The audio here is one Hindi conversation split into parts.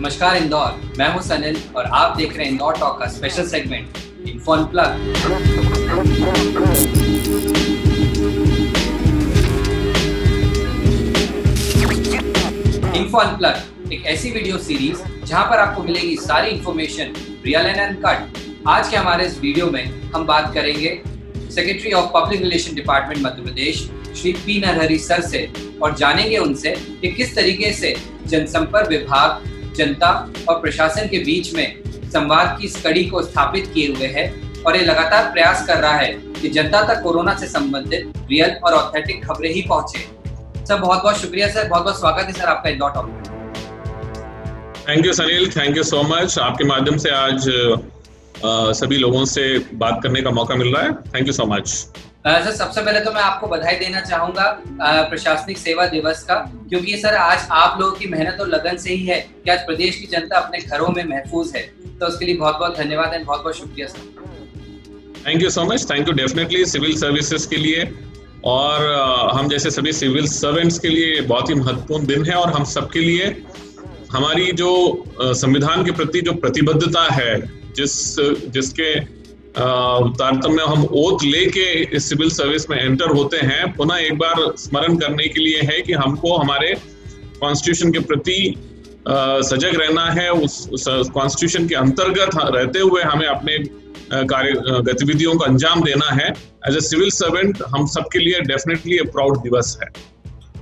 नमस्कार इंदौर, मैं हूं सनिल और आप देख रहे हैं इंदौर टॉक का special segment info unplug. Info unplug एक ऐसी वीडियो सीरीज जहां पर आपको मिलेगी सारी इंफॉर्मेशन रियल एंड अनकट। आज के हमारे इस वीडियो में हम बात करेंगे secretary of public relation department Madhya Pradesh Shri P Narhari sir से और जानेंगे उनसे कि किस तरीके से जनसंपर्क विभाग जनता और प्रशासन के बीच में संवाद की इस कड़ी को स्थापित किए हुए है और ये लगातार प्रयास कर रहा है कि जनता तक कोरोना से संबंधित रियल और ऑथेंटिक खबरें ही पहुंचे। सर बहुत बहुत शुक्रिया सर, बहुत बहुत स्वागत है सर आपका इंदौर टॉक में। Thank you Sanil, thank you so much. आपके माध्यम से आज सभी लोगों से बात करने का मौका मिल रहा है। Thank you so much. Sir सबसे पहले तो मैं आपको बधाई देना चाहूंगा प्रशासनिक सेवा दिवस का, क्योंकि सर आज आप लोगों की मेहनत और लगन से ही है कि आज प्रदेश की जनता अपने घरों में महफूज है, तो उसके लिए बहुत बहुत धन्यवाद एंड बहुत बहुत शुक्रिया sir. Thank you so much. Thank you definitely civil services के लिए और हम जैसे सभी सिविल सर्वेंट्स के लिए बहुत ही महत्वपूर्ण दिन है और हम सबके लिए हमारी जो संविधान के प्रति जो प्रतिबद्धता है, जिसके तारतम्य में हम ओथ लेके इस सिविल सर्विस में एंटर होते हैं, पुनः एक बार स्मरण करने के लिए है कि हमको हमारे कॉन्स्टिट्यूशन के प्रति सजग रहना है। उस कॉन्स्टिट्यूशन के अंतर्गत रहते हुए हमें अपने कार्य गतिविधियों को अंजाम देना है। एज ए सिविल सर्वेंट हम सबके लिए डेफिनेटली एक प्राउड दिवस है।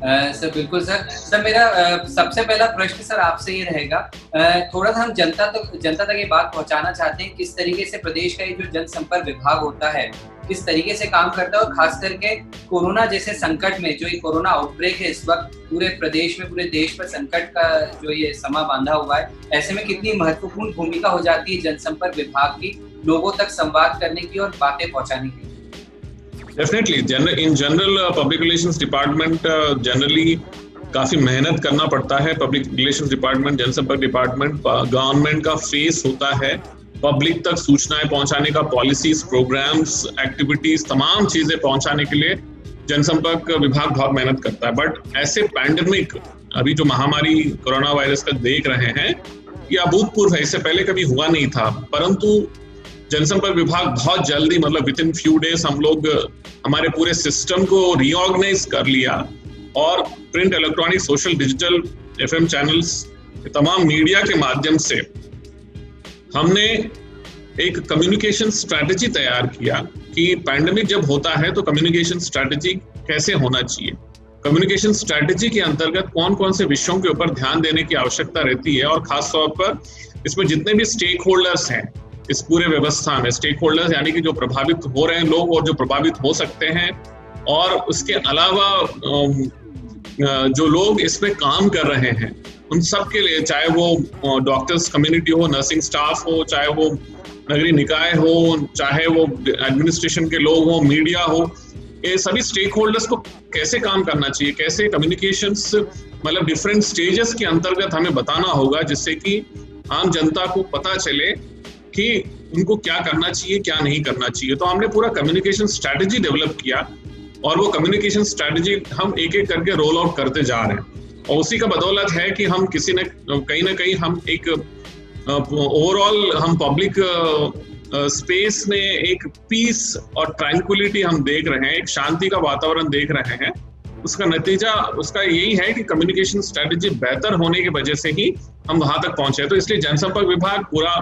सर बिल्कुल सर मेरा सबसे पहला प्रश्न सर आपसे ये रहेगा, थोड़ा सा हम जनता तक ये बात पहुंचाना चाहते हैं किस तरीके से प्रदेश का ये जो जनसंपर्क विभाग होता है किस तरीके से काम करता है और खास करके कोरोना जैसे संकट में जो ये कोरोना आउटब्रेक है इस वक्त पूरे प्रदेश में पूरे देश पर संकट का जो ये समा बांधा हुआ है, ऐसे में कितनी महत्वपूर्ण भूमिका हो जाती है जनसंपर्क विभाग की लोगों तक संवाद करने की और बातें पहुंचाने की। Definitely in general public relations department generally काफी मेहनत करना पड़ता है। पब्लिक रिलेशंस डिपार्टमेंट, जनसंपर्क डिपार्टमेंट गवर्नमेंट का फेस होता है पब्लिक तक सूचनाएं पहुंचाने का, पॉलिसीज, प्रोग्राम्स, एक्टिविटीज, तमाम चीजें पहुंचाने के लिए जनसंपर्क विभाग बहुत मेहनत करता है। बट ऐसे पैंडेमिक अभी जो महामारी कोरोना वायरस का देख रहे हैं, ये अभूतपूर्व है, इससे पहले कभी हुआ नहीं था। परंतु जनसंपर्क विभाग बहुत जल्दी, मतलब विद इन फ्यू डेज हम लोग हमारे पूरे सिस्टम को रीऑर्गेनाइज कर लिया और print, electronic, social, digital, FM channels, तमाम मीडिया के माध्यम से हमने एक कम्युनिकेशन स्ट्रैटेजी तैयार किया कि पैंडेमिक जब होता है तो कम्युनिकेशन स्ट्रैटेजी कैसे होना चाहिए। कम्युनिकेशन स्ट्रैटेजी के अंतर्गत कौन कौन से विषयों के ऊपर ध्यान देने की आवश्यकता रहती है और खास तौर पर इसमें जितने भी स्टेक होल्डर्स हैं इस पूरे व्यवस्था में, स्टेक होल्डर्स यानी कि जो प्रभावित हो रहे हैं लोग और जो प्रभावित हो सकते हैं, और उसके अलावा जो लोग इसमें काम कर रहे हैं उन सब के लिए, चाहे वो डॉक्टर्स कम्युनिटी हो, नर्सिंग स्टाफ हो, चाहे वो नगरीय निकाय हो, चाहे वो एडमिनिस्ट्रेशन के लोग हो, मीडिया हो, ये सभी स्टेक होल्डर्स को कैसे काम करना चाहिए, कैसे कम्युनिकेशंस मतलब डिफरेंट स्टेजेस के अंतर्गत हमें बताना होगा, जिससे कि आम जनता को पता चले कि उनको क्या करना चाहिए, क्या नहीं करना चाहिए। तो हमने पूरा कम्युनिकेशन स्ट्रैटेजी डेवलप किया और वो कम्युनिकेशन स्ट्रैटेजी हम एक एक करके रोल आउट करते जा रहे हैं और उसी का बदौलत है कि हम कहीं ना कहीं हम एक ओवरऑल हम पब्लिक स्पेस में एक पीस और ट्रैंक्विलिटी हम देख रहे हैं, एक शांति का वातावरण देख रहे हैं। उसका नतीजा उसका यही है कि कम्युनिकेशन स्ट्रैटेजी बेहतर होने की वजह से ही हम वहां तक पहुंचे। तो इसलिए जनसंपर्क विभाग पूरा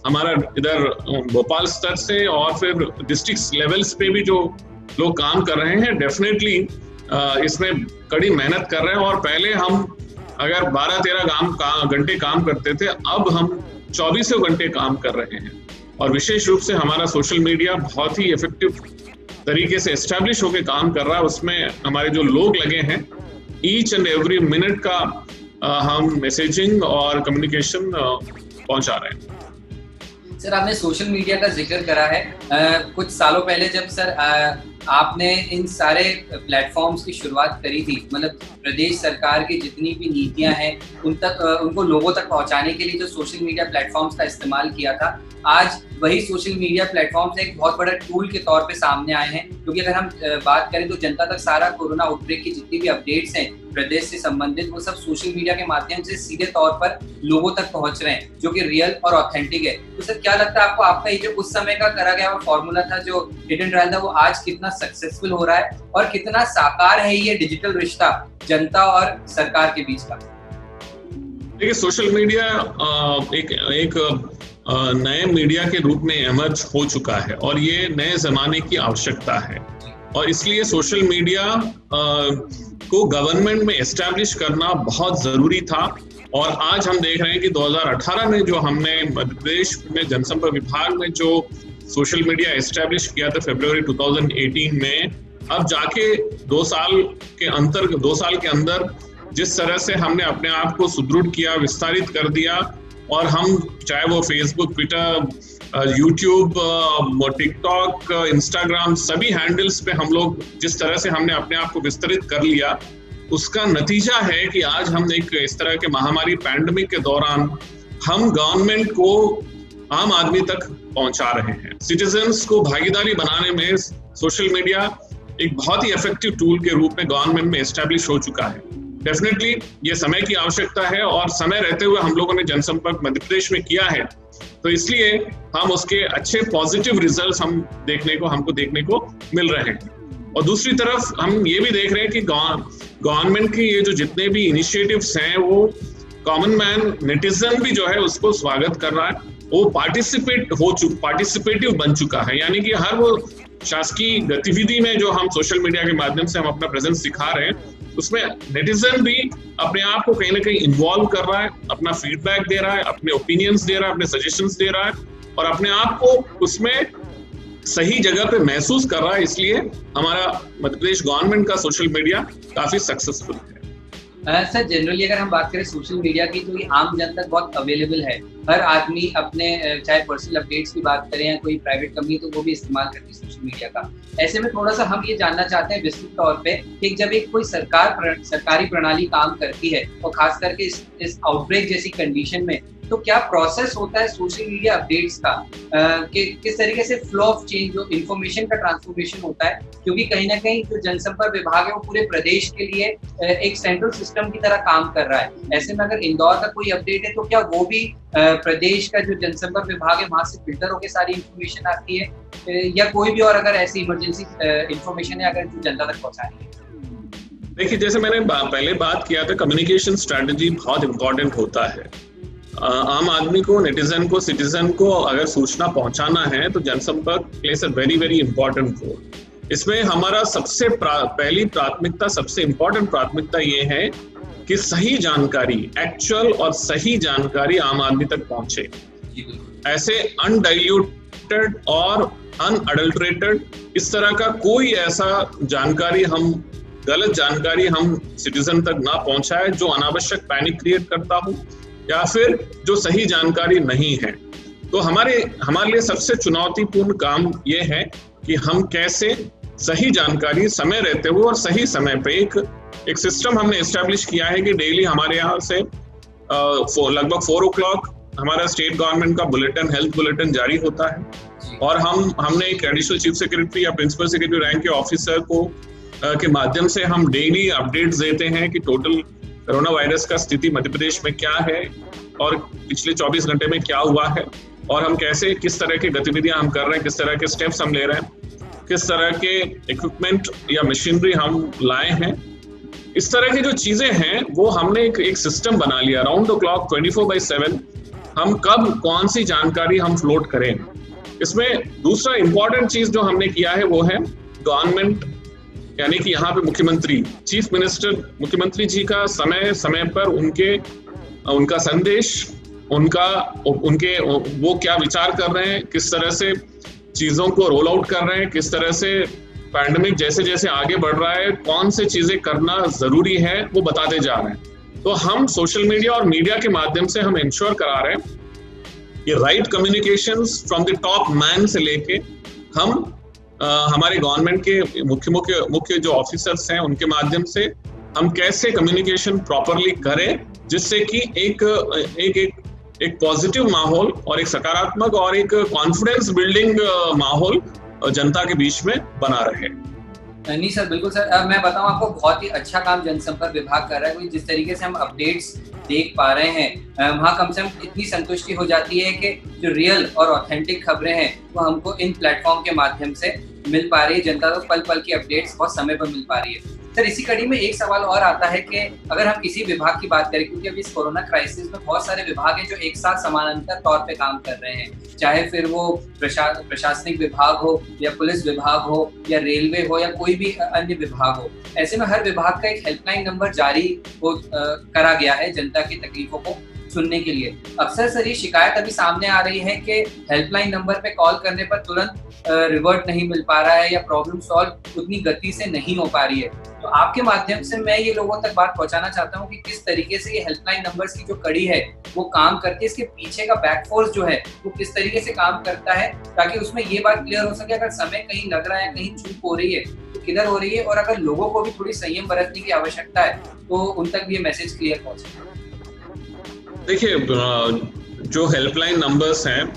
हमारा इधर भोपाल स्तर से और फिर डिस्ट्रिक्ट लेवल्स पे भी जो लोग काम कर रहे हैं, डेफिनेटली इसमें कड़ी मेहनत कर रहे हैं। और पहले हम अगर 12-13 घंटे काम करते थे, अब हम 24 घंटे काम कर रहे हैं। और विशेष रूप से हमारा सोशल मीडिया बहुत ही इफेक्टिव तरीके से एस्टैब्लिश होकर काम कर रहा है। उसमें हमारे जो लोग लगे हैं, ईच एंड एवरी मिनट का हम मैसेजिंग और कम्युनिकेशन पहुंचा रहे हैं। सर आपने सोशल मीडिया का जिक्र करा है, कुछ सालों पहले जब सर आपने इन सारे प्लेटफॉर्म्स की शुरुआत करी थी, मतलब प्रदेश सरकार की जितनी भी नीतियां हैं उनको लोगों तक पहुंचाने के लिए जो सोशल मीडिया प्लेटफॉर्म्स का इस्तेमाल किया था, आज वही सोशल मीडिया प्लेटफॉर्म्स एक बहुत बड़ा टूल के तौर पे सामने आए हैं। क्योंकि अगर हम बात करें तो जनता तक सारा कोरोना आउटब्रेक की जितनी भी अपडेट्स हैं प्रदेश से संबंधित वो सब सोशल मीडिया के माध्यम से सीधे तौर पर लोगों तक पहुंच रहे हैं, जो कि रियल और ऑथेंटिक है। तो सर क्या लगता है आपको, आपका ये जो उस समय का करा गया फॉर्मूला था, जो हिडन ट्रायल था, वो आज कितना सक्सेसफुल हो रहा है और कितना साकार है ये डिजिटल रिश्ता जनता और सरकार के बीच का? देखिए, सोशल मीडिया एक नए मीडिया के रूप में इमर्ज हो चुका है और ये नए जमाने की आवश्यकता है, और इसलिए सोशल मीडिया को गवर्नमेंट में एस्टैब्लिश करना बहुत जरूरी था। और आज हम देख रहे हैं कि 2018 में जो हमने मध्य प्रदेश में जनसंपर्क विभाग में जो सोशल मीडिया एस्टैब्लिश किया था फरवरी 2018 में, अब जाके 2 साल के अंदर जिस तरह से हमने अपने आप को सुदृढ़ किया, विस्तारित कर दिया, और हम चाहे वो Facebook, Twitter, YouTube, TikTok, Instagram, सभी हैंडल्स पे हम लोग जिस तरह से हमने अपने आप को विस्तरित कर लिया, उसका नतीजा है कि आज हम एक इस तरह के महामारी पैंडेमिक के दौरान हम गवर्नमेंट को आम आदमी तक पहुंचा रहे हैं। सिटीजन्स को भागीदारी बनाने में सोशल मीडिया एक बहुत ही इफेक्टिव टूल के रूप में गवर्नमेंट में एस्टैब्लिश हो चुका है। डेफिनेटली ये समय की आवश्यकता है और समय रहते हुए हम लोगों ने जनसंपर्क मध्य प्रदेश में किया है, तो इसलिए हम उसके अच्छे पॉजिटिव रिजल्ट्स हमको देखने को मिल रहे हैं। और दूसरी तरफ हम ये भी देख रहे हैं कि गवर्नमेंट के ये जो जितने भी इनिशिएटिव्स हैं, वो कॉमन मैन, नेटिजन भी जो है उसको स्वागत कर रहा है, वो पार्टिसिपेटिव बन चुका है। यानी कि हर वो शासकीय गतिविधि में जो हम सोशल मीडिया के माध्यम से हम अपना प्रेजेंस दिखा रहे हैं, उसमें नेटिजन भी अपने आप को कहीं ना कहीं इन्वॉल्व कर रहा है, अपना फीडबैक दे रहा है, अपने ओपिनियंस दे रहा है, अपने सजेशंस दे रहा है, और अपने आप को उसमें सही जगह पे महसूस कर रहा है। इसलिए हमारा मध्य प्रदेश गवर्नमेंट का सोशल मीडिया काफी सक्सेसफुल है। सर जनरली अगर हम बात करें सोशल मीडिया की, तो ये आम जन तक बहुत अवेलेबल है। हर आदमी अपने चाहे पर्सनल अपडेट्स की बात करें या कोई प्राइवेट कंपनी, तो वो भी इस्तेमाल करती है सोशल मीडिया का। ऐसे में थोड़ा सा हम ये जानना चाहते हैं विस्तृत तौर पे कि जब एक कोई सरकारी प्रणाली काम करती है, और खास करके इस आउटब्रेक जैसी कंडीशन में, तो क्या प्रोसेस होता है सोशल मीडिया अपडेट्स का, कि किस तरीके से फ्लो ऑफ चेंज, जो इन्फॉर्मेशन का ट्रांसफॉर्मेशन होता है, क्योंकि कहीं ना कहीं जो जनसंपर्क विभाग है वो पूरे प्रदेश के लिए एक सेंट्रल सिस्टम की तरह काम कर रहा है। ऐसे में अगर इंदौर का कोई अपडेट है, तो क्या वो भी प्रदेश का जो जनसंपर्क विभाग है वहां से फिल्टर होकर सारी इन्फॉर्मेशन आती है, या कोई भी और अगर ऐसी इमरजेंसी इन्फॉर्मेशन है अगर जो जनता तक पहुंचानी है? देखिए, जैसे मैंने पहले बात किया था, कम्युनिकेशन स्ट्रेटेजी बहुत इंपॉर्टेंट होता है। आम आदमी को, नेटिजन को, सिटीजन को अगर सूचना पहुंचाना है तो जनसंपर्क plays a very very important role. इसमें हमारा सबसे पहली प्राथमिकता, सबसे इंपॉर्टेंट प्राथमिकता ये है कि सही जानकारी, एक्चुअल और सही जानकारी आम आदमी तक पहुंचे। ऐसे अनडाइल्यूटेड और अनअडल्ट्रेटेड इस तरह का कोई ऐसा जानकारी गलत जानकारी हम सिटीजन तक ना पहुंचाए जो अनावश्यक पैनिक क्रिएट करता हो, या फिर जो सही जानकारी नहीं है। तो हमारे लिए सबसे चुनौतीपूर्ण काम ये है कि हम कैसे सही जानकारी समय रहते हुए और सही समय पे एक सिस्टम हमने एस्टैब्लिश किया है कि डेली हमारे यहाँ से लगभग 4 o'clock हमारा स्टेट गवर्नमेंट का बुलेटिन, हेल्थ बुलेटिन जारी होता है, और हमने एक एडिशनल चीफ सेक्रेटरी या प्रिंसिपल सेक्रेटरी रैंक के ऑफिसर के माध्यम से हम डेली अपडेट्स देते हैं कि टोटल कोरोना वायरस का स्थिति मध्य प्रदेश में क्या है और पिछले 24 घंटे में क्या हुआ है, और हम किस तरह की गतिविधियां हम कर रहे हैं, किस तरह के स्टेप्स हम ले रहे हैं, किस तरह के इक्विपमेंट या मशीनरी हम लाए हैं। इस तरह की जो चीजें हैं वो हमने एक सिस्टम बना लिया, राउंड द क्लॉक 24/7 हम कब कौन सी जानकारी हम फ्लोट करें। इसमें दूसरा इंपॉर्टेंट चीज जो हमने किया है वो है गवर्नमेंट, यानी कि यहाँ पे मुख्यमंत्री, चीफ मिनिस्टर, मुख्यमंत्री जी का समय समय पर उनका संदेश, उनके वो क्या विचार कर रहे हैं, किस तरह से चीजों को रोल आउट कर रहे हैं, किस तरह से पैंडेमिक जैसे जैसे आगे बढ़ रहा है, कौन से चीजें करना जरूरी है, वो बताते जा रहे हैं। तो हम सोशल मीडिया और मीडिया के माध्यम से हम इंश्योर करा रहे हैं कि right communications from the top man से लेके हम हमारे गवर्नमेंट के मुख्य जो ऑफिसर्स हैं उनके माध्यम से हम कैसे कम्युनिकेशन प्रॉपरली करें, जिससे कि एक पॉजिटिव माहौल और एक सकारात्मक और एक कॉन्फिडेंस बिल्डिंग माहौल जनता के बीच में बना रहे। नहीं सर, बिल्कुल सर। मैं बताऊं आपको, बहुत ही अच्छा काम जनसंपर्क विभाग कर रहा है। जिस तरीके से हम अपडेट्स देख पा रहे हैं, वहाँ कम से कम इतनी संतुष्टि हो जाती है कि जो रियल और ऑथेंटिक खबरें हैं वो हमको इन प्लेटफॉर्म के माध्यम से मिल पा रही है। जनता को पल पल की अपडेट्स बहुत समय पर मिल पा रही है। सर, इसी कड़ी में एक सवाल और आता है कि अगर हम किसी विभाग की बात करें, क्योंकि अभी इस कोरोना क्राइसिस में बहुत सारे विभाग हैं जो एक साथ समानांतर तौर पे काम कर रहे हैं, चाहे फिर वो प्रशासनिक विभाग हो या पुलिस विभाग हो या रेलवे हो या कोई भी अन्य विभाग हो। ऐसे में हर विभाग का एक हेल्पलाइन नंबर जारी करा गया है जनता की तकलीफों को सुनने के लिए। अक्सर सर ये शिकायत अभी सामने आ रही है कि हेल्पलाइन नंबर पे कॉल करने पर तुरंत रिवर्ट नहीं मिल पा रहा है या प्रॉब्लम सॉल्व उतनी गति से नहीं हो पा रही है। तो आपके माध्यम से मैं ये लोगों तक बात पहुंचाना चाहता हूँ कि किस तरीके से ये हेल्पलाइन नंबर्स की जो कड़ी है वो काम करती है, इसके पीछे का बैकफोर्स जो है वो किस तरीके से काम करता है, ताकि उसमें ये बात क्लियर हो सके अगर समय कहीं लग रहा है, कहीं चूक हो रही है तो किधर हो रही है, और अगर लोगों को भी थोड़ी संयम बरतने की आवश्यकता है तो उन तक भी ये मैसेज क्लियर पहुंचे। देखिए, जो हेल्पलाइन नंबर्स हैं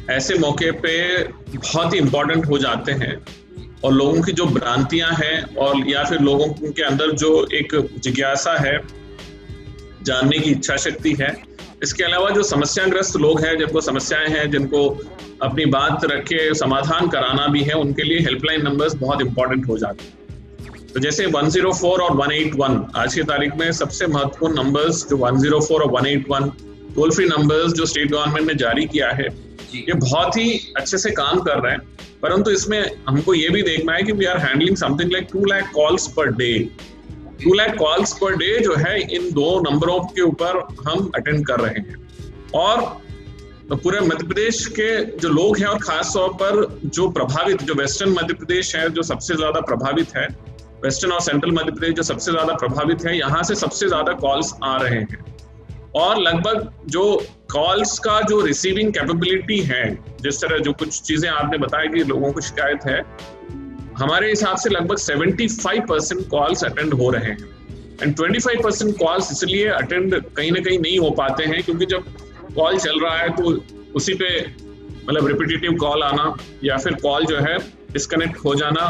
ऐसे मौके पे बहुत ही इम्पोर्टेंट हो जाते हैं, और लोगों की जो भ्रांतियां हैं और या फिर लोगों के अंदर जो एक जिज्ञासा है, जानने की इच्छा शक्ति है, इसके अलावा जो समस्याग्रस्त लोग हैं, जिनको समस्याएं हैं, जिनको अपनी बात रख के समाधान कराना भी है, उनके लिए हेल्पलाइन नंबर्स बहुत इंपॉर्टेंट हो जाते हैं। तो जैसे 104 और 181 आज की तारीख में सबसे महत्वपूर्ण नंबर्स, जो 104 और 181 टोल फ्री नंबर्स जो स्टेट गवर्नमेंट ने जारी किया है, ये बहुत ही अच्छे से काम कर रहे हैं। परंतु इसमें हमको ये भी देखना है कि we are handling something like 2 lakh calls per day. 2 lakh calls per day जो है, इन दो नंबरों के ऊपर हम अटेंड कर रहे हैं। और पूरे मध्य प्रदेश के जो लोग हैं, और खास तौर पर जो प्रभावित, जो वेस्टर्न मध्य प्रदेश है जो सबसे ज्यादा प्रभावित है, वेस्टर्न और सेंट्रल मध्य प्रदेश जो सबसे ज्यादा प्रभावित है, यहाँ से सबसे ज्यादा कॉल्स आ रहे हैं। और लगभग जो कॉल्स का जो रिसीविंग कैपेबिलिटी है, जिस तरह जो कुछ चीजें आपने बताया कि लोगों को शिकायत है, हमारे हिसाब से लगभग 75% कॉल्स अटेंड हो रहे हैं। एंड 25% कॉल्स इसलिए अटेंड कहीं ना कहीं नहीं हो पाते हैं क्योंकि जब कॉल चल रहा है तो उसी पे मतलब रिपीटेटिव कॉल आना, या फिर कॉल जो है डिस्कनेक्ट हो जाना,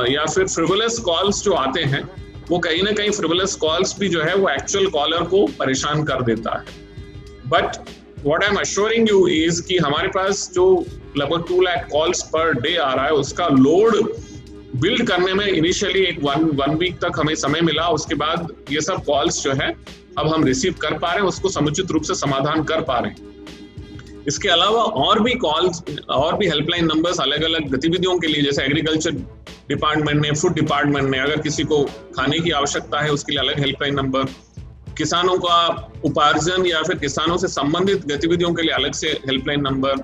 या फिर फ्रिवोलस कॉल्स जो आते हैं, वो कहीं ना कहीं फ्रिवोलस कॉल्स भी जो है वो एक्चुअल कॉलर को परेशान कर देता है। But what I am assuring you is कि हमारे पास जो लगभग 2 लाख कॉल्स पर डे आ रहा है, उसका लोड बिल्ड करने में इनिशियली एक वन वीक तक हमें समय मिला। उसके बाद ये सब कॉल्स जो है अब हम रिसीव कर पा रहे हैं, उसको समुचित रूप से समाधान कर पा रहे हैं। इसके अलावा और भी कॉल्स, और भी हेल्पलाइन नंबर्स अलग अलग गतिविधियों के लिए, जैसे एग्रीकल्चर डिपार्टमेंट ने, फूड डिपार्टमेंट ने, अगर किसी को खाने की आवश्यकता है उसके लिए अलग हेल्पलाइन नंबर, किसानों का उपार्जन या फिर किसानों से संबंधित गतिविधियों के लिए अलग से हेल्पलाइन नंबर,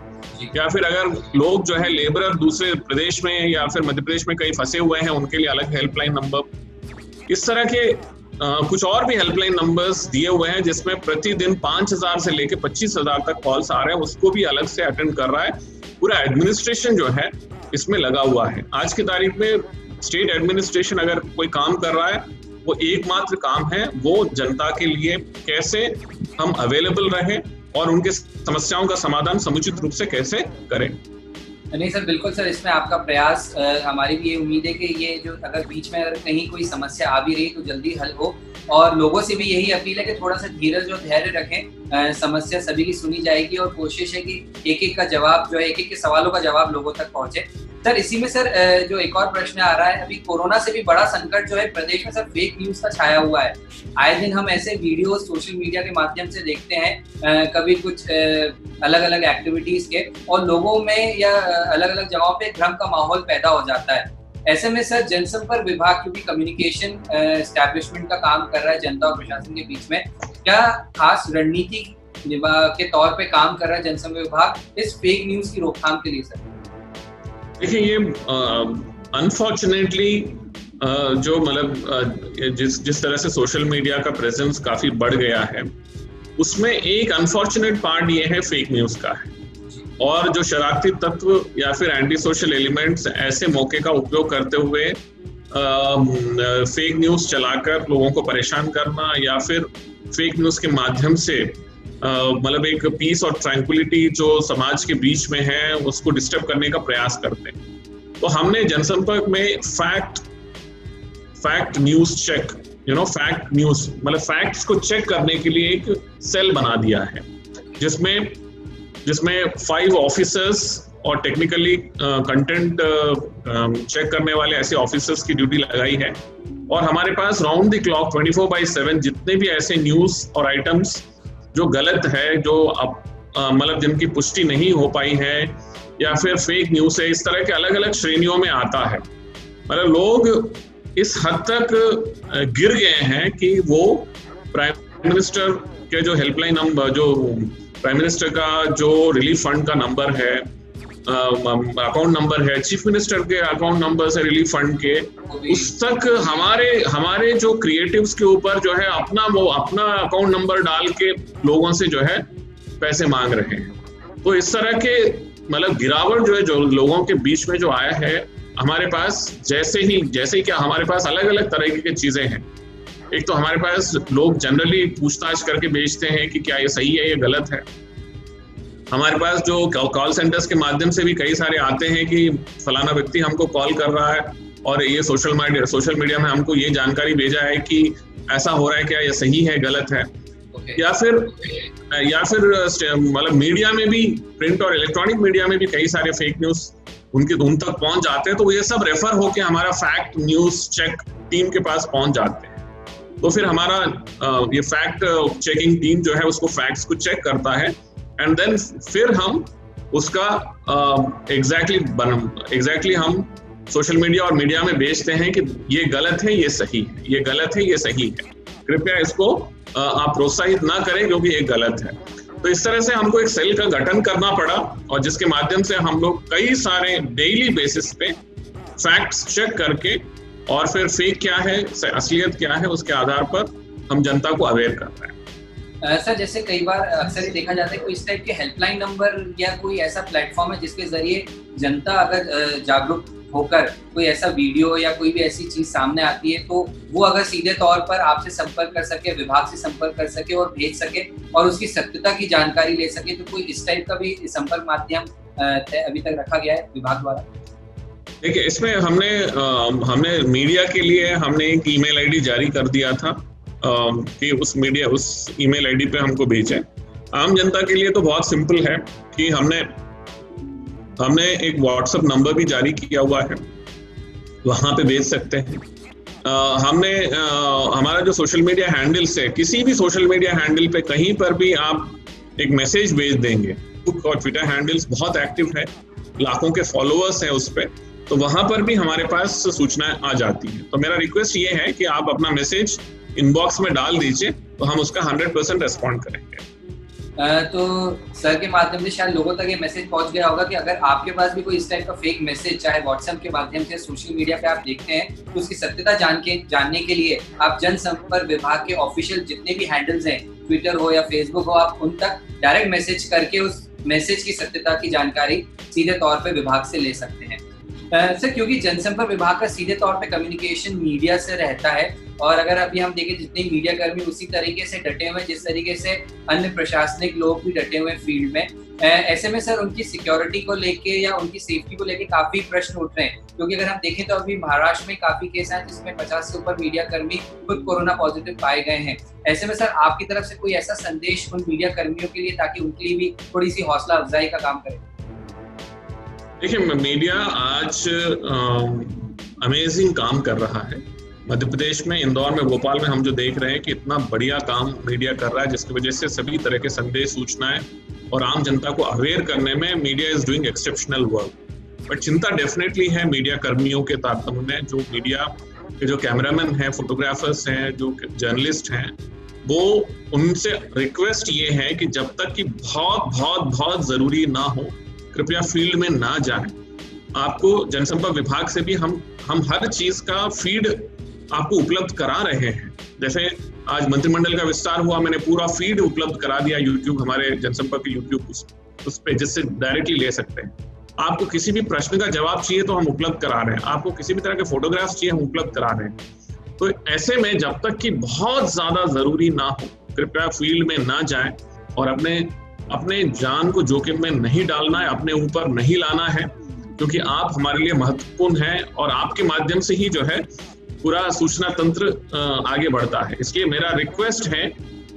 या फिर अगर लोग जो है लेबरर दूसरे प्रदेश में या फिर मध्य प्रदेश में कहीं फंसे हुए हैं, उनके लिए अलग हेल्पलाइन नंबर। इस तरह के कुछ और भी हेल्पलाइन नंबर्स दिए हुए हैं जिसमें प्रतिदिन 5,000 से लेकर 25,000 तक कॉल्स आ रहे हैं, उसको भी अलग से अटेंड कर रहा है। पूरा एडमिनिस्ट्रेशन जो है इसमें लगा हुआ है। आज की तारीख में स्टेट एडमिनिस्ट्रेशन अगर कोई काम कर रहा है, वो एकमात्र काम है वो जनता के लिए कैसे हम अवेलेबल रहें और उनके समस्याओं का समाधान समुचित रूप से कैसे करें। नहीं सर, बिल्कुल सर, इसमें आपका प्रयास, हमारी भी ये उम्मीद है कि ये जो अगर बीच में अगर कहीं कोई समस्या आ भी रही तो जल्दी हल हो, और लोगों से भी यही अपील है कि थोड़ा सा धीरज और धैर्य रखें। समस्या सभी की सुनी जाएगी और कोशिश है कि एक एक का जवाब जो है, एक एक के सवालों का जवाब लोगों तक पहुंचे। सर, इसी में सर जो एक और प्रश्न आ रहा है, अभी कोरोना से भी बड़ा संकट जो है प्रदेश में सर फेक न्यूज का छाया हुआ है। आए दिन हम ऐसे वीडियो सोशल मीडिया के माध्यम से देखते हैं, कभी कुछ अलग अलग एक्टिविटीज के, और लोगों में या अलग अलग जगहों पे भ्रम का माहौल पैदा हो जाता है। ऐसे में सर जनसंपर्क विभाग, क्योंकि कम्युनिकेशन एस्टैब्लिशमेंट का काम कर रहा है जनता और प्रशासन के बीच में, क्या खास रणनीति के तौर पे काम कर रहा है जनसंपर्क विभाग इस फेक न्यूज की रोकथाम के लिए? सर देखिए, ये अनफॉर्चुनेटली जो मतलब जिस तरह से सोशल मीडिया का प्रेजेंस काफी बढ़ गया है, उसमें एक अनफॉर्चुनेट पार्ट ये है फेक न्यूज का है, और जो शरारती तत्व या फिर एंटी सोशल एलिमेंट्स ऐसे मौके का उपयोग करते हुए फेक न्यूज चलाकर लोगों को परेशान करना, या फिर फेक न्यूज के माध्यम से मतलब एक पीस और ट्रैंक्विलिटी जो समाज के बीच में है उसको डिस्टर्ब करने का प्रयास करते हैं। तो हमने जनसंपर्क में fact fact news check, fact news मतलब फैक्ट्स को चेक करने के लिए एक सेल बना दिया है, जिसमें 5 ऑफिसर्स और टेक्निकली कंटेंट चेक करने वाले ऐसे ऑफिसर्स की ड्यूटी लगाई है। और हमारे पास राउंड द क्लॉक 24/7 जितने भी ऐसे न्यूज और आइटम्स जो गलत है, जो मतलब जिनकी पुष्टि नहीं हो पाई है या फिर फेक न्यूज है, इस तरह के अलग अलग श्रेणियों में आता है। मतलब लोग इस हद तक गिर गए हैं कि वो प्राइम मिनिस्टर के जो हेल्पलाइन नंबर, जो प्राइम मिनिस्टर का जो रिलीफ फंड का नंबर है, अकाउंट नंबर है, चीफ मिनिस्टर के अकाउंट नंबर से रिलीफ फंड के, उस तक हमारे जो क्रिएटिव्स के ऊपर जो है अपना अकाउंट नंबर डाल के लोगों से जो है पैसे मांग रहे हैं। तो इस तरह के मतलब गिरावट जो है, जो लोगों के बीच में जो आया है, हमारे पास जैसे ही क्या हमारे पास अलग अलग तरह की चीजें हैं। एक तो हमारे पास लोग जनरली पूछताछ करके बेचते हैं कि क्या ये सही है, ये गलत है। हमारे पास जो कॉल सेंटर्स के माध्यम से भी कई सारे आते हैं कि फलाना व्यक्ति हमको कॉल कर रहा है और ये सोशल मीडिया में हमको ये जानकारी भेजा है कि ऐसा हो रहा है, क्या ये सही है, गलत है। या फिर मतलब मीडिया में भी, प्रिंट और इलेक्ट्रॉनिक मीडिया में भी कई सारे फेक न्यूज उन तक पहुंच जाते हैं। तो ये सब रेफर होके हमारा फैक्ट न्यूज चेक टीम के पास पहुंच जाते हैं। तो फिर हमारा ये फैक्ट चेकिंग टीम जो है उसको फैक्ट्स को चेक करता है एंड देन फिर हम उसका एग्जैक्टली हम सोशल मीडिया और मीडिया में बेचते हैं कि ये गलत है, ये सही है, ये गलत है, ये सही है, कृपया इसको आप प्रोत्साहित ना करें क्योंकि ये गलत है। तो इस तरह से हमको एक सेल का गठन करना पड़ा और जिसके माध्यम से हम लोग कई सारे डेली बेसिस पे फैक्ट्स चेक करके और फिर फेक क्या है, असलियत क्या है, उसके आधार पर हम जनता को अवेयर कर रहे हैं। सर, जैसे कई बार अक्सर ही देखा जाता है कोई इस टाइप के हेल्पलाइन नंबर या कोई ऐसा प्लेटफॉर्म है जिसके जरिए जनता अगर जागरूक होकर कोई ऐसा वीडियो या कोई भी ऐसी चीज सामने आती है तो वो अगर सीधे तौर पर आपसे संपर्क कर सके, विभाग से संपर्क कर सके और भेज सके और उसकी सत्यता की जानकारी ले सके, तो कोई इस टाइप का भी संपर्क माध्यम अभी तक रखा गया है विभाग द्वारा? देखिए, इसमें हमने मीडिया के लिए हमने एक ईमेल आईडी जारी कर दिया था कि उस ईमेल आईडी पे हमको भेजें। आम जनता के लिए तो बहुत सिंपल है कि हमने एक व्हाट्सएप नंबर भी जारी किया हुआ है, वहां पे भेज सकते हैं। हमारा जो सोशल मीडिया हैंडल्स है, किसी भी सोशल मीडिया हैंडल पे कहीं पर भी आप एक मैसेज भेज देंगे। फेसबुक और ट्विटर हैंडल्स बहुत एक्टिव है, लाखों के फॉलोअर्स हैं उस पे, तो वहां पर भी हमारे पास सूचनाएं आ जाती हैं। तो मेरा रिक्वेस्ट ये है कि आप अपना मैसेज इनबॉक्स में डाल दीजिए, तो हम उसका 100% रेस्पॉन्ड करेंगे। तो सर के माध्यम से शायद लोगों तक ये मैसेज पहुंच गया होगा कि अगर आपके पास भी कोई इस टाइप का फेक मैसेज चाहे व्हाट्सएप के माध्यम से सोशल मीडिया पे आप देखते हैं तो उसकी सत्यता जानने के लिए आप जनसंपर्क विभाग के ऑफिशियल जितने भी हैंडल्स हैं, ट्विटर हो या फेसबुक हो, आप उन तक डायरेक्ट मैसेज करके उस मैसेज की सत्यता की जानकारी सीधे तौर पे विभाग से ले सकते हैं। सर, क्योंकि जनसंपर्क विभाग का सीधे तौर पे कम्युनिकेशन मीडिया से रहता है और अगर अभी हम देखें जितने मीडिया कर्मी उसी तरीके से डटे हुए हैं जिस तरीके से अन्य प्रशासनिक लोग भी डटे हुए हैं फील्ड में, ऐसे में सर उनकी सिक्योरिटी को लेके या उनकी सेफ्टी को लेके काफी प्रश्न उठ रहे हैं। क्योंकि अगर हम देखें तो अभी महाराष्ट्र में काफी केस हैं जिसमें 50 से ऊपर मीडिया कर्मी खुद कोरोना पॉजिटिव पाए गए हैं। ऐसे में सर आपकी तरफ से कोई ऐसा संदेश उन मीडिया कर्मियों के लिए ताकि उनके लिए भी थोड़ी सी हौसला अफजाई का काम करे? देखिए, मीडिया आज अमेजिंग काम कर रहा है मध्य प्रदेश में, इंदौर में, भोपाल में। हम जो देख रहे हैं कि इतना बढ़िया काम मीडिया कर रहा है जिसकी वजह से सभी तरह के संदेश, सूचनाएं और आम जनता को अवेयर करने में media is doing exceptional work. But चिंता डेफिनेटली है मीडिया कर्मियों के तारतम्य में। जो मीडिया के जो कैमरामैन हैं, फोटोग्राफर्स हैं, जो जर्नलिस्ट हैं, वो उनसे रिक्वेस्ट ये है कि जब तक कि बहुत बहुत बहुत जरूरी ना हो कृपया फील्ड में ना जाएं। आपको जनसंपर्क विभाग से भी हम हर चीज का फीड आपको उपलब्ध करा रहे हैं। जैसे आज मंत्रिमंडल का विस्तार हुआ, मैंने पूरा फीड उपलब्ध करा दिया यूट्यूब, हमारे जनसंपर्क यूट्यूब उस पे, जिससे डायरेक्टली ले सकते हैं। आपको किसी भी प्रश्न का जवाब चाहिए तो हम उपलब्ध करा रहे हैं, आपको किसी भी तरह के फोटोग्राफ्स चाहिए हम उपलब्ध करा रहे हैं। तो ऐसे में जब तक कि बहुत ज्यादा जरूरी ना हो कृपया फील्ड में ना जाएं और अपने जान को जोखिम में नहीं डालना है, अपने ऊपर नहीं लाना है, क्योंकि आप हमारे लिए महत्वपूर्ण हैं और आपके माध्यम से ही जो है पूरा सूचना तंत्र आगे बढ़ता है। इसलिए मेरा रिक्वेस्ट है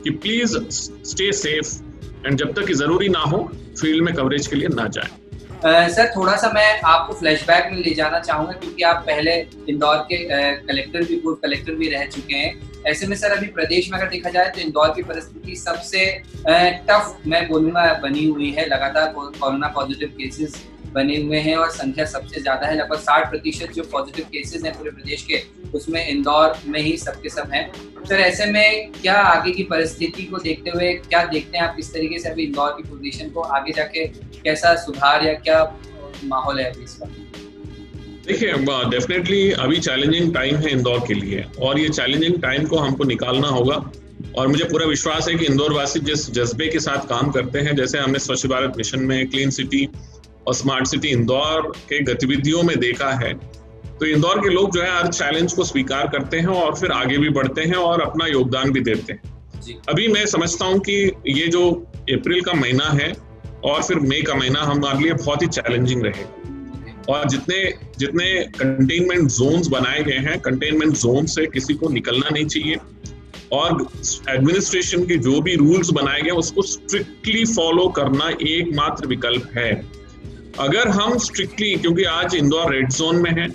कि प्लीज स्टे सेफ एंड जब तक कि जरूरी ना हो फील्ड में कवरेज के लिए ना जाए। सर थोड़ा सा मैं आपको फ्लैशबैक में ले जाना चाहूँगा, क्योंकि आप पहले इंदौर के पूर्व कलेक्टर भी रह चुके हैं। ऐसे में सर अभी प्रदेश में अगर देखा जाए तो इंदौर की परिस्थिति सबसे टफ मैं बोलूँगा बनी हुई है। लगातार कोरोना पॉजिटिव केसेस बने हुए हैं और संख्या सबसे ज़्यादा है। लगभग 60% जो पॉजिटिव केसेस हैं पूरे प्रदेश के, उसमें इंदौर में ही सबके सब हैं। सर ऐसे में क्या आगे की परिस्थिति को देखते हुए क्या देखते हैं आप, किस तरीके से अभी इंदौर की पोजीशन को आगे जाके कैसा सुधार या क्या माहौल है अभी इसका? देखिए, डेफिनेटली अभी चैलेंजिंग टाइम है इंदौर के लिए और ये चैलेंजिंग टाइम को हमको निकालना होगा। और मुझे पूरा विश्वास है कि इंदौर वासी जिस जज्बे के साथ काम करते हैं, जैसे हमने स्वच्छ भारत मिशन में क्लीन सिटी और स्मार्ट सिटी इंदौर के गतिविधियों में देखा है, तो इंदौर के लोग जो है हर चैलेंज को स्वीकार करते हैं और फिर आगे भी बढ़ते हैं और अपना योगदान भी देते हैं। अभी मैं समझता हूँ कि ये जो अप्रैल का महीना है और फिर मई का महीना हमारे लिए बहुत ही चैलेंजिंग रहेगा। और जितने कंटेनमेंट जोन्स बनाए गए हैं, कंटेनमेंट जोन से किसी को निकलना नहीं चाहिए और एडमिनिस्ट्रेशन के जो भी रूल्स बनाए गए उसको स्ट्रिक्टली फॉलो करना एकमात्र विकल्प है। अगर हम स्ट्रिक्टली, क्योंकि आज इंदौर रेड जोन में है,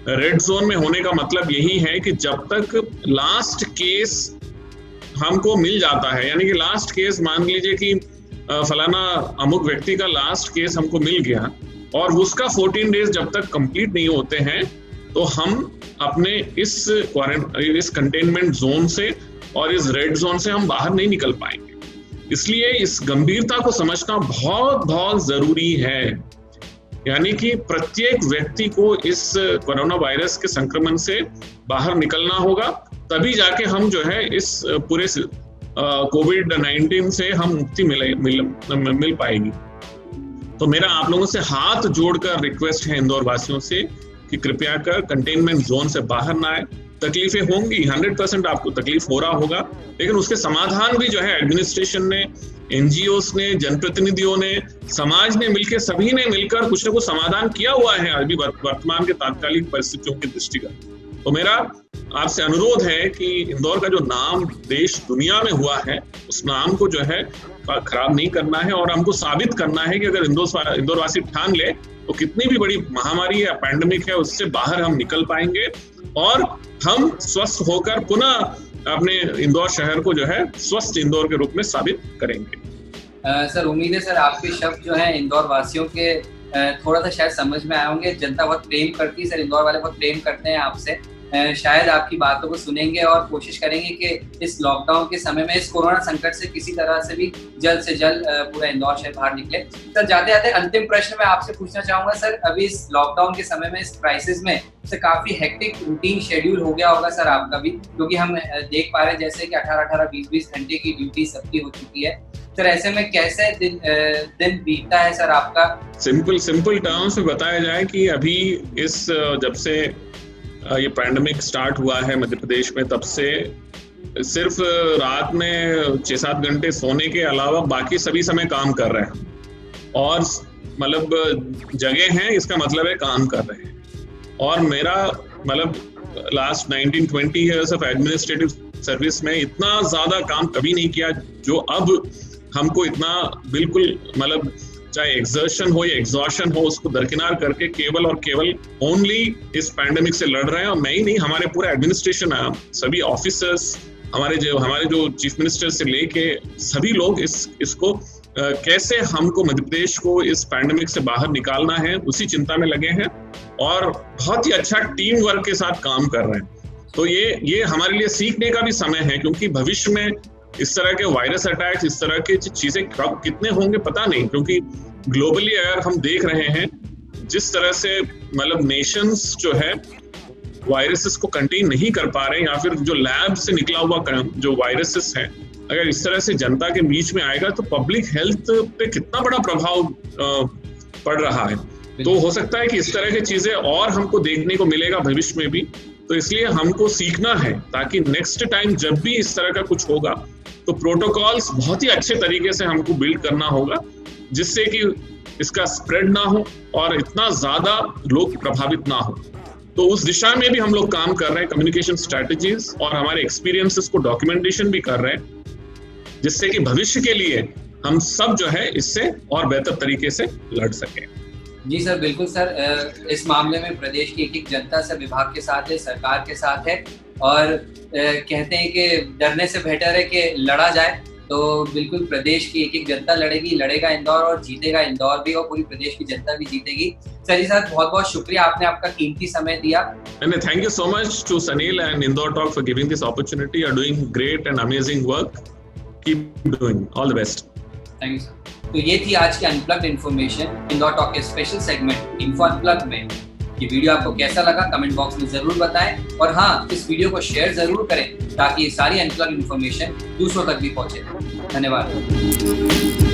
रेड जोन में होने का मतलब यही है कि जब तक लास्ट केस हमको मिल जाता है, यानी कि लास्ट केस मान लीजिए कि फलाना अमुक व्यक्ति का लास्ट केस हमको मिल गया और उसका 14 डेज जब तक कंप्लीट नहीं होते हैं तो हम अपने इस कंटेनमेंट जोन से और इस रेड जोन से हम बाहर नहीं निकल पाएंगे। इसलिए इस गंभीरता को समझना बहुत बहुत जरूरी है। यानी कि प्रत्येक व्यक्ति को इस कोरोना वायरस के संक्रमण से बाहर निकलना होगा, तभी जाके हम जो है इस पूरे कोविड-19 से हम मुक्ति मिल पाएगी। तो मेरा आप लोगों से हाथ जोड़कर रिक्वेस्ट है इंदौर वासियों से कि कृपया कर कंटेनमेंट जोन से बाहर ना आए। तकलीफें होंगी, 100% आपको तकलीफ हो रहा होगा, लेकिन उसके समाधान भी जो है एडमिनिस्ट्रेशन ने, एनजीओस ने, जनप्रतिनिधियों ने, समाज ने मिलकर, सभी ने मिलकर कुछ न कुछ समाधान किया हुआ है अभी वर्तमान के तात्कालिक परिस्थितियों के दृष्टिगत। तो मेरा आपसे अनुरोध है कि इंदौर का जो नाम देश दुनिया में हुआ है, उस नाम को जो है खराब नहीं करना है और हमको साबित करना है कि अगर इंदौर वासी ठान ले तो कितनी भी बड़ी महामारी या पैंडेमिक है उससे बाहर हम निकल पाएंगे और हम स्वस्थ होकर पुनः अपने इंदौर शहर को जो है स्वस्थ इंदौर के रूप में साबित करेंगे। सर उम्मीद है सर आपके शब्द जो है इंदौर वासियों के थोड़ा सा शायद समझ में आए होंगे। जनता बहुत प्रेम करती है सर, इंदौर वाले बहुत प्रेम करते हैं आपसे। शायद आपकी बातों को सुनेंगे और कोशिश करेंगे कि इस लॉकडाउन के समय में, इस कोरोना संकट से किसी तरह से भी जल्द से जल्द पूरा इंदौर शहर बाहर निकले। सर जाते जाते अंतिम प्रश्न मैं आपसे पूछना चाहूंगा सर, अभी इस लॉकडाउन के समय में, इस क्राइसिस में से काफी हेक्टिक रूटीन शेड्यूल हो गया होगा सर आपका भी, क्योंकि हम देख पा रहे हैं जैसे कि 18-18, 20-20 घंटे की ड्यूटी सबकी हो चुकी है। सर ऐसे में कैसे दिन बीतता है सर आपका? सिंपल टर्म्स में बताया जाए कि अभी इस जब से ये पैंडेमिक स्टार्ट हुआ है मध्य प्रदेश में, तब से सिर्फ रात में 6-7 घंटे सोने के अलावा बाकी सभी समय काम कर रहे हैं और मतलब जगह हैं, इसका मतलब है काम कर रहे हैं। और मेरा मतलब last 19-20 years of administrative service में इतना ज्यादा काम कभी नहीं किया जो अब हमको इतना बिल्कुल मतलब चाहे एक्सर्शन हो या एग्जॉशन हो उसको दरकिनार करके केवल और केवल ओनली इस पैंडेमिक से लड़ रहे हैं। और मैं ही नहीं, हमारे पूरा एडमिनिस्ट्रेशन, सभी ऑफिसर्स, हमारे जो चीफ मिनिस्टर से लेके सभी लोग इसको कैसे हमको मध्य प्रदेश को इस पैंडेमिक से बाहर निकालना है उसी चिंता में लगे हैं और बहुत ही अच्छा टीम वर्क के साथ काम कर रहे हैं। तो ये हमारे लिए सीखने का भी समय है, क्योंकि भविष्य में इस तरह के वायरस अटैक्स, इस तरह की चीजें कब कितने होंगे पता नहीं, क्योंकि ग्लोबली अगर हम देख रहे हैं जिस तरह से मतलब नेशंस जो है वायरसेस को कंटेन नहीं कर पा रहे हैं या फिर जो लैब से निकला हुआ जो वायरसेस है अगर इस तरह से जनता के बीच में आएगा तो पब्लिक हेल्थ पे कितना बड़ा प्रभाव पड़ रहा है। तो हो सकता है कि इस तरह की चीजें और हमको देखने को मिलेगा भविष्य में भी। तो इसलिए हमको सीखना है ताकि नेक्स्ट टाइम जब भी इस तरह का कुछ होगा तो प्रोटोकॉल्स बहुत ही अच्छे तरीके से हमको बिल्ड करना होगा, जिससे कि इसका स्प्रेड ना हो और इतना ज्यादा लोग प्रभावित ना हो। तो उस दिशा में भी हम लोग काम कर रहे हैं, कम्युनिकेशन स्ट्रेटजीज और हमारे एक्सपीरियंसेस को डॉक्यूमेंटेशन भी कर रहे हैं, जिससे कि भविष्य के लिए हम सब जो है इससे और बेहतर तरीके से लड़ सकें। जी सर, बिल्कुल सर। इस मामले में प्रदेश की एक जनता सब विभाग के साथ है, सरकार के साथ है, और कहते हैं कि डरने से बेहतर है कि लड़ा जाए। तो बिल्कुल प्रदेश की एक जनता लड़ेगी, लड़ेगा इंदौर और जीतेगा इंदौर भी, और पूरी प्रदेश की जनता भी जीतेगी। सर जी सर, बहुत बहुत शुक्रिया, आपने आपका कीमती समय दिया। And thank you so much to Sanil and Indore Talk for giving this opportunity. You are doing great and amazing work. Keep doing. All the best. Thank you sir. तो ये थी आज की अनप्लग्ड इन्फॉर्मेशन इंदौर टॉक के स्पेशल सेगमेंट इन्फो अनप्लग्ड में। ये वीडियो आपको कैसा लगा कमेंट बॉक्स में जरूर बताएं, और हाँ, इस वीडियो को शेयर जरूर करें ताकि ये सारी अनप्लग्ड इन्फॉर्मेशन दूसरों तक भी पहुंचे। धन्यवाद।